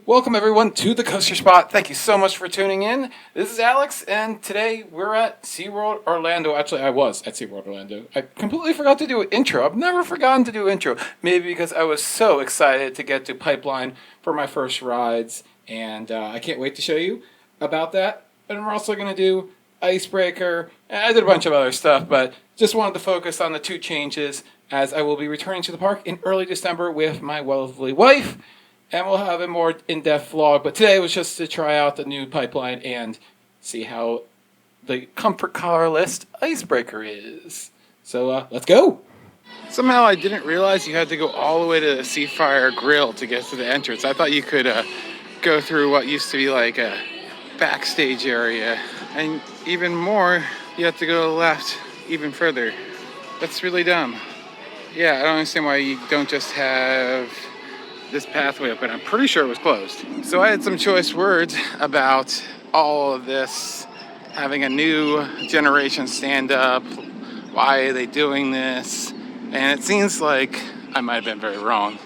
Welcome everyone to the Coaster Spot. Thank you so much for tuning in. This is Alex, and today we're at SeaWorld Orlando. Actually, I was at SeaWorld Orlando. I completely forgot to do an intro. I've never forgotten to do an intro. Maybe because I was so excited to get to Pipeline for my first rides, and I can't wait to show you about that. And we're also going to do Icebreaker, and I did a bunch of other stuff, but just wanted to focus on the two changes as I will be returning to the park in early December with my lovely wife. And we'll have a more in-depth vlog. But today was just to try out the new Pipeline and see how the comfort car list Icebreaker is. So let's go. Somehow I didn't realize you had to go all the way to the Seafire Grill to get to the entrance. I thought you could go through what used to be like a backstage area. And even more, you have to go left even further. That's really dumb. Yeah, I don't understand why you don't just have this pathway open. I'm pretty sure it was closed. So I had some choice words about all of this, having a new generation stand up. Why are they doing this? And it seems like I might have been very wrong.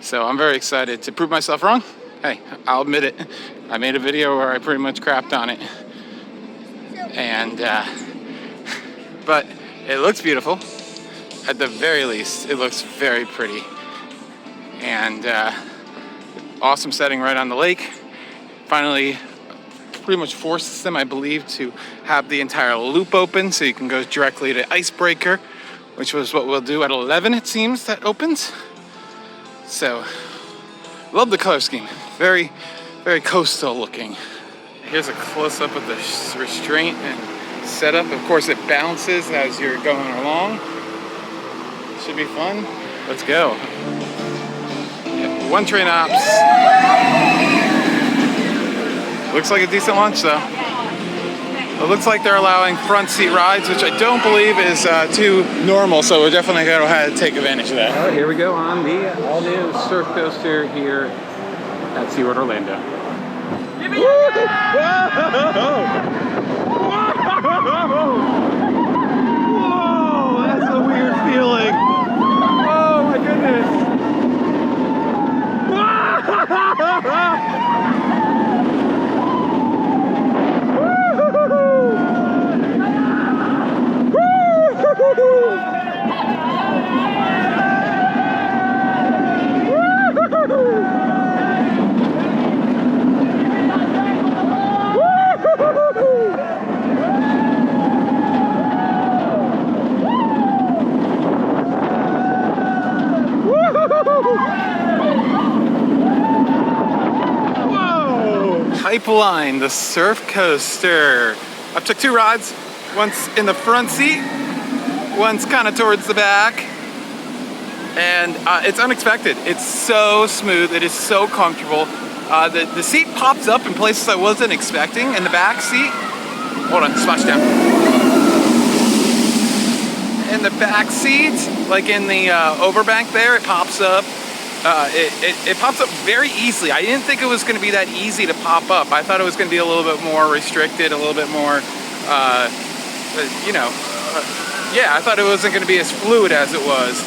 So I'm very excited to prove myself wrong. Hey, I'll admit it. I made a video where I pretty much crapped on it. And, but it looks beautiful. At the very least, it looks very pretty. And awesome setting right on the lake. Finally, pretty much forces them, I believe, to have the entire loop open so you can go directly to Icebreaker, which was what we'll do at 11, it seems, that opens. So, love the color scheme. Very, very coastal looking. Here's a close-up of the restraint and setup. Of course, it bounces as you're going along. Should be fun. Let's go. One train ops. Looks like a decent lunch though. It looks like they're allowing front seat rides, which I don't believe is too normal, so we're definitely going to have to take advantage of that. All right, here we go on the all-new surf coaster here at SeaWorld Orlando. Whoa, that's a weird feeling. Oh my goodness. Pipeline, the surf coaster. I took two rides, once in the front seat, once kind of towards the back, and it's unexpected. It's so smooth, it is so comfortable. The seat pops up in places I wasn't expecting. In the back seat, hold on, splash down. In the back seat, like in the overbank there, it pops up. It pops up very easily. I didn't think it was going to be that easy to pop up. I thought it was going to be a little bit more restricted, a little bit more, yeah, I thought it wasn't going to be as fluid as it was.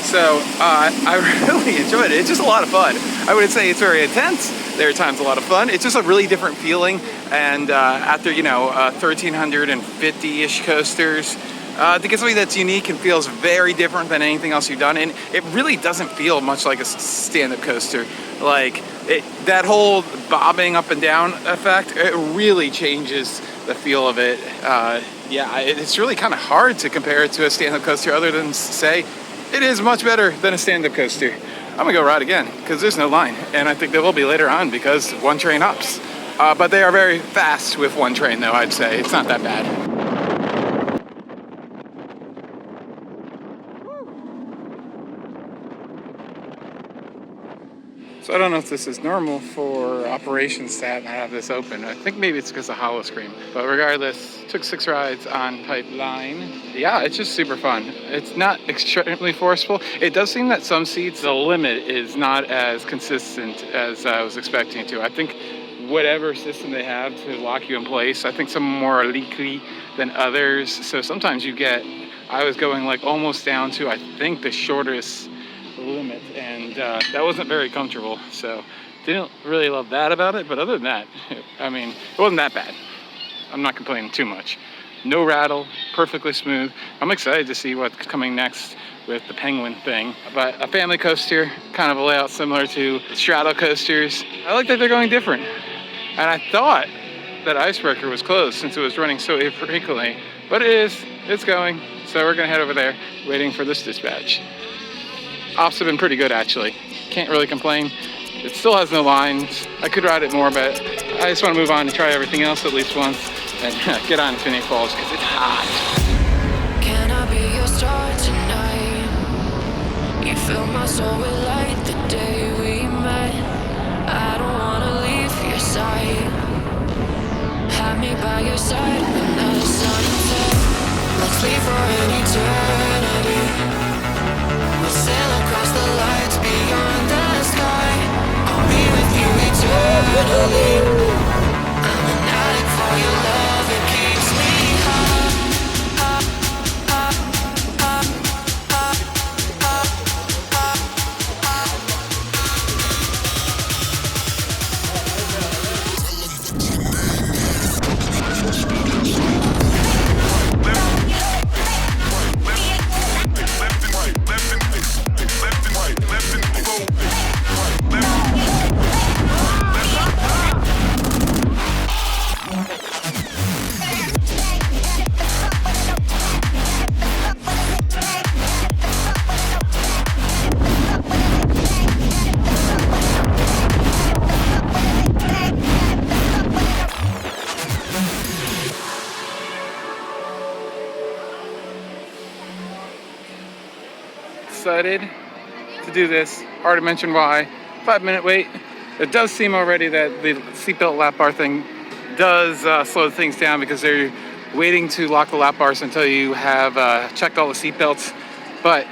So I really enjoyed it. It's just a lot of fun. I wouldn't say it's very intense. There are times a lot of fun. It's just a really different feeling. And after, 1,350-ish coasters, to get something that's unique and feels very different than anything else you've done, and it really doesn't feel much like a stand-up coaster. Like that whole bobbing up and down effect, it really changes the feel of it. Yeah, it's really kind of hard to compare it to a stand-up coaster, other than say it is much better than a stand-up coaster. I'm gonna go ride again because there's no line, and I think there will be later on because one train hops. But they are very fast with one train, though. I'd say it's not that bad. So I don't know if this is normal for operations to have this open. I think maybe it's because of hollow screen. But regardless, took 6 rides on Pipeline. Yeah, it's just super fun. It's not extremely forceful. It does seem that some seats, the limit is not as consistent as I was expecting it to. I think whatever system they have to lock you in place, I think some more are leaky than others. So sometimes I was going like almost down to, I think, the shortest limit, and that wasn't very comfortable. So Didn't really love that about it, but other than that, I mean, it wasn't that bad. I'm not complaining too much. No rattle, perfectly smooth. I'm excited to see what's coming next with the penguin thing. But a family coaster, kind of a layout similar to straddle coasters. I like that they're going different. And I thought that Icebreaker was closed since it was running so infrequently, but it is, it's going. So we're gonna head over there, waiting for this dispatch. Ops have been pretty good actually. Can't really complain. It still has no lines. I could ride it more, but I just want to move on and try everything else at least once and get on Infinity Falls because it's hot. Can I be your star tonight? You fill my soul with light the day we met. I don't want to leave your side. Have me by your side when the sun sets. Let's leave for an eternity. We'll sail across the lights beyond the sky. I'll be with you eternally. I'm an addict for your love, it keeps me high. Excited to do this. Already mentioned why. 5-minute wait. It does seem already that the seatbelt lap bar thing does slow things down because they're waiting to lock the lap bars until you have checked all the seatbelts. But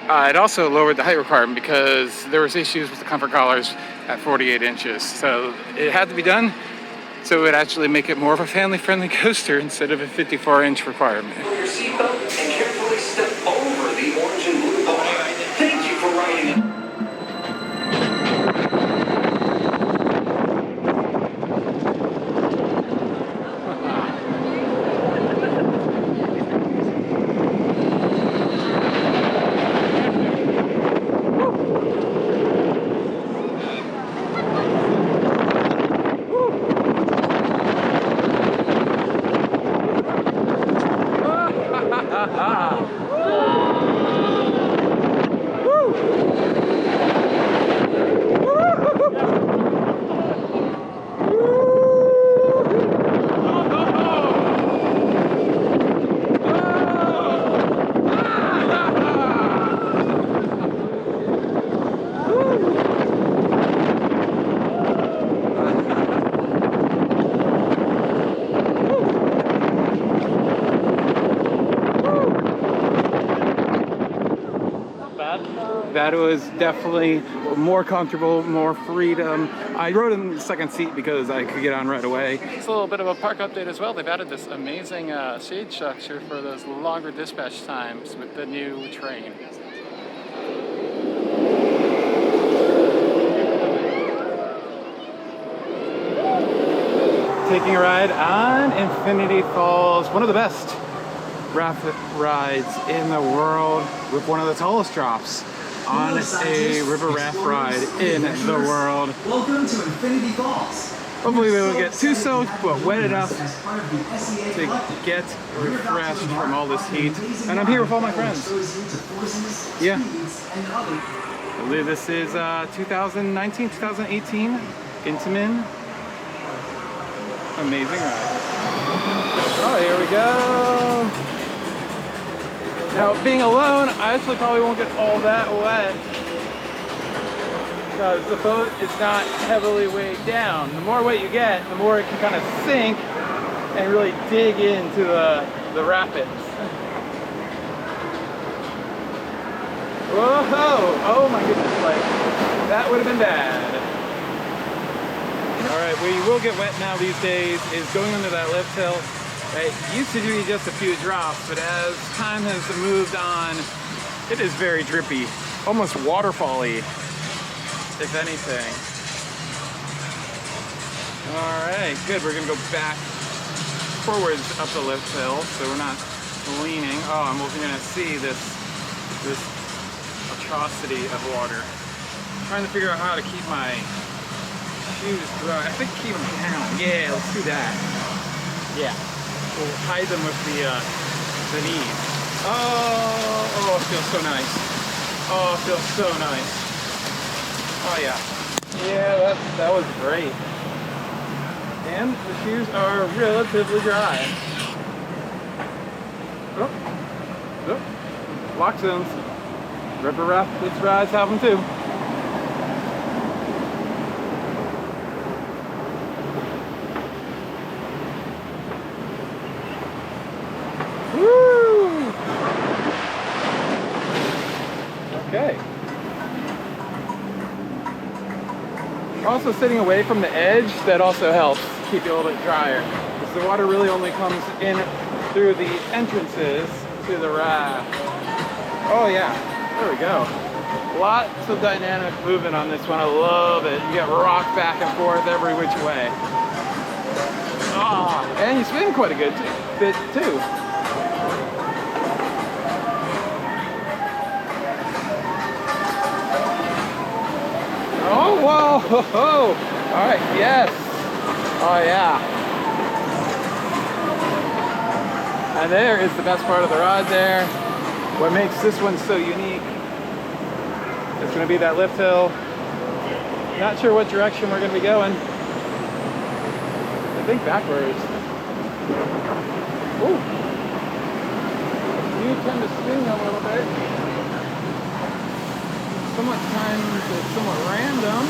it also lowered the height requirement because there was issues with the comfort collars at 48 inches. So it had to be done. So it would actually make it more of a family-friendly coaster instead of a 54-inch requirement. Your seatbelt and carefully step over the orange and blue bar. Thank you for riding it. That was definitely more comfortable, more freedom. I rode in the second seat because I could get on right away. It's a little bit of a park update as well. They've added this amazing shade structure for those longer dispatch times with the new train. Taking a ride on Infinity Falls, one of the best rapid rides in the world with one of the tallest drops on a river raft ride in the world. Welcome to Infinity Falls. Hopefully we won't get too soaked, but wet enough to get refreshed from all this heat. And I'm here with all my friends. Yeah. I believe this is 2019, 2018, Intamin. Amazing ride. Oh, here we go. Now, being alone, I actually probably won't get all that wet because the boat is not heavily weighed down. The more weight you get, the more it can kind of sink and really dig into the rapids. Whoa! Oh my goodness, like, that would have been bad. All right, where you will get wet now these days is going under that lift hill. It used to be just a few drops, but as time has moved on, it is very drippy, almost waterfall-y. if anything. Alright, good. We're gonna go back forwards up the lift hill so we're not leaning. Oh, I'm gonna see this atrocity of water. I'm trying to figure out how to keep my shoes dry. I think keep them down. Yeah, let's do that. Yeah. We'll hide them with the knees. Oh, it feels so nice. Oh, it feels so nice. Oh yeah. Yeah, that was great. And the shoes are relatively dry. Oh. Lock zones. River Rapids rides have them too. Woo! Okay. Also sitting away from the edge, that also helps keep you a little bit drier. Because the water really only comes in through the entrances to the raft. Oh yeah, there we go. Lots of dynamic movement on this one, I love it. You get rocked back and forth every which way. Oh, and you swim quite a good bit too. Oh, whoa, all right, yes. Oh, yeah. And there is the best part of the ride there. What makes this one so unique is going to be that lift hill. Not sure what direction we're going to be going. I think backwards. Ooh. You tend to swing a little bit. Somewhat random.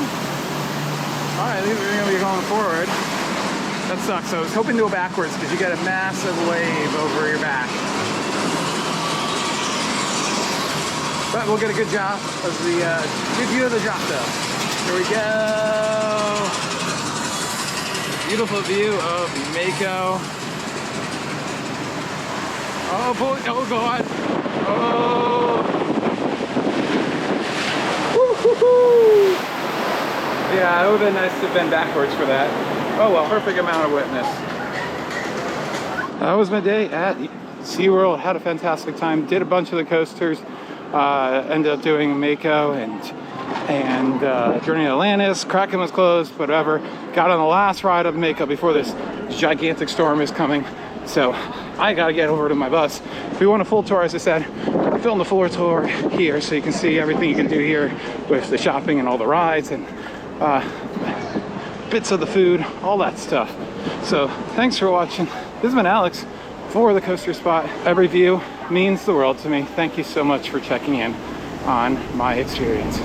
Alright, I think we're going to be going forward. That sucks. I was hoping to go backwards because you get a massive wave over your back. But we'll get a good job of the good view of the drop though. Here we go. Beautiful view of Mako. Oh boy, oh god. Oh. Woo-hoo-hoo. Yeah, it would have been nice to have been backwards for that. Oh well, perfect amount of witness. That was my day at SeaWorld. Had a fantastic time. Did a bunch of the coasters. Ended up doing Mako and Journey to Atlantis. Kraken was closed, whatever. Got on the last ride of Mako before this gigantic storm is coming. So I gotta get over to my bus. If you want a full tour, as I said, film the full tour here so you can see everything you can do here with the shopping and all the rides and bits of the food, all that stuff. So thanks for watching. This has been Alex for the Coaster Spot. Every view means the world to me. Thank you so much for checking in on my experience.